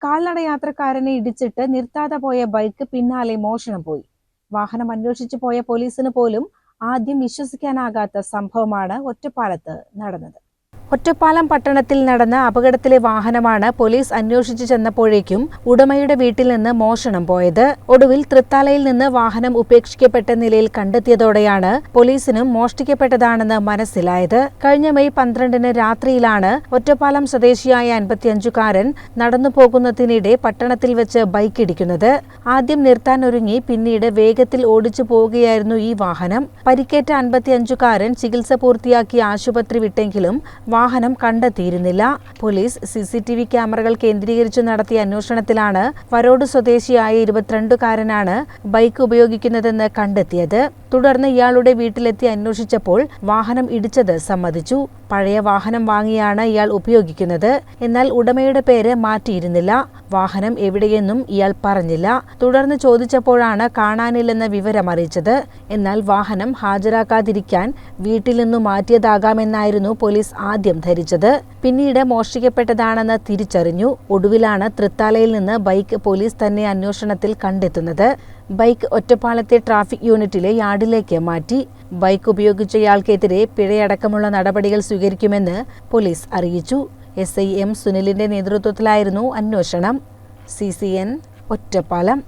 കാൽനടയാത്രക്കാരനെ ഇടിച്ചിട്ട് നിർത്താതെ പോയ ബൈക്ക് പിന്നാലെ മോഷണം പോയി. വാഹനം അന്വേഷിച്ചു പോയ പോലീസിന് പോലും ആദ്യം വിശ്വസിക്കാനാകാത്ത സംഭവമാണ് ഒറ്റപ്പാലത്ത് നടന്നത്. ഒറ്റപ്പാലം പട്ടണത്തിൽ നടന്ന അപകടത്തിലെ വാഹനമാണ് പോലീസ് അന്വേഷിച്ചു ചെന്നപ്പോഴേക്കും ഉടമയുടെ വീട്ടിൽ നിന്ന് മോഷണം പോയത്. ഒടുവിൽ തൃത്താലയിൽ നിന്ന് വാഹനം ഉപേക്ഷിക്കപ്പെട്ട നിലയിൽ കണ്ടെത്തിയതോടെയാണ് പോലീസിനും മോഷ്ടിക്കപ്പെട്ടതാണെന്ന് മനസ്സിലായത്. കഴിഞ്ഞ മെയ് 12 രാത്രിയിലാണ് ഒറ്റപ്പാലം സ്വദേശിയായ 55-കാരൻ നടന്നു പോകുന്നതിനിടെ പട്ടണത്തിൽ വെച്ച് ബൈക്ക് ഇടിക്കുന്നത്. ആദ്യം നിർത്താനൊരുങ്ങി പിന്നീട് വേഗത്തിൽ ഓടിച്ചു പോവുകയായിരുന്നു ഈ വാഹനം. പരിക്കേറ്റ 55-കാരൻ ചികിത്സ പൂർത്തിയാക്കി ആശുപത്രി വിട്ടെങ്കിലും വാഹനം കണ്ടെത്തിയിരുന്നില്ല. പോലീസ് CCTV ക്യാമറകൾ കേന്ദ്രീകരിച്ചു നടത്തിയ അന്വേഷണത്തിലാണ് വരോട് സ്വദേശിയായ 22-കാരനാണ് ബൈക്ക് ഉപയോഗിക്കുന്നതെന്ന് കണ്ടെത്തിയത്. തുടർന്ന് ഇയാളുടെ വീട്ടിലെത്തി അന്വേഷിച്ചപ്പോൾ വാഹനം ഇടിച്ചത് സമ്മതിച്ചു. പഴയ വാഹനം വാങ്ങിയാണ് ഇയാൾ ഉപയോഗിക്കുന്നത്. എന്നാൽ ഉടമയുടെ പേര് മാറ്റിയിരുന്നില്ല. വാഹനം എവിടെയെന്നും ഇയാൾ പറഞ്ഞില്ല. തുടർന്ന് ചോദിച്ചപ്പോഴാണ് കാണാനില്ലെന്ന വിവരം അറിയിച്ചത്. എന്നാൽ വാഹനം ഹാജരാക്കാതിരിക്കാൻ വീട്ടിൽ നിന്നു മാറ്റിയതാകാമെന്നായിരുന്നു പോലീസ് ആദ്യം ധരിച്ചത്. പിന്നീട് മോഷ്ടിക്കപ്പെട്ടതാണെന്ന് തിരിച്ചറിഞ്ഞു. ഒടുവിലാണ് തൃത്താലയിൽ നിന്ന് ബൈക്ക് പോലീസ് തന്നെ അന്വേഷണത്തിൽ കണ്ടെത്തുന്നത്. ബൈക്ക് ഒറ്റപ്പാലത്തെ ട്രാഫിക് യൂണിറ്റിലെ യാർഡിലേക്ക് മാറ്റി. ബൈക്ക് ഉപയോഗിച്ചയാൾക്കെതിരെ പിഴയടക്കമുള്ള നടപടികൾ സ്വീകരിക്കുമെന്ന് പോലീസ് അറിയിച്ചു. SI M സുനിലിന്റെ നേതൃത്വത്തിലായിരുന്നു അന്വേഷണം. CCN ഒറ്റപ്പാലം.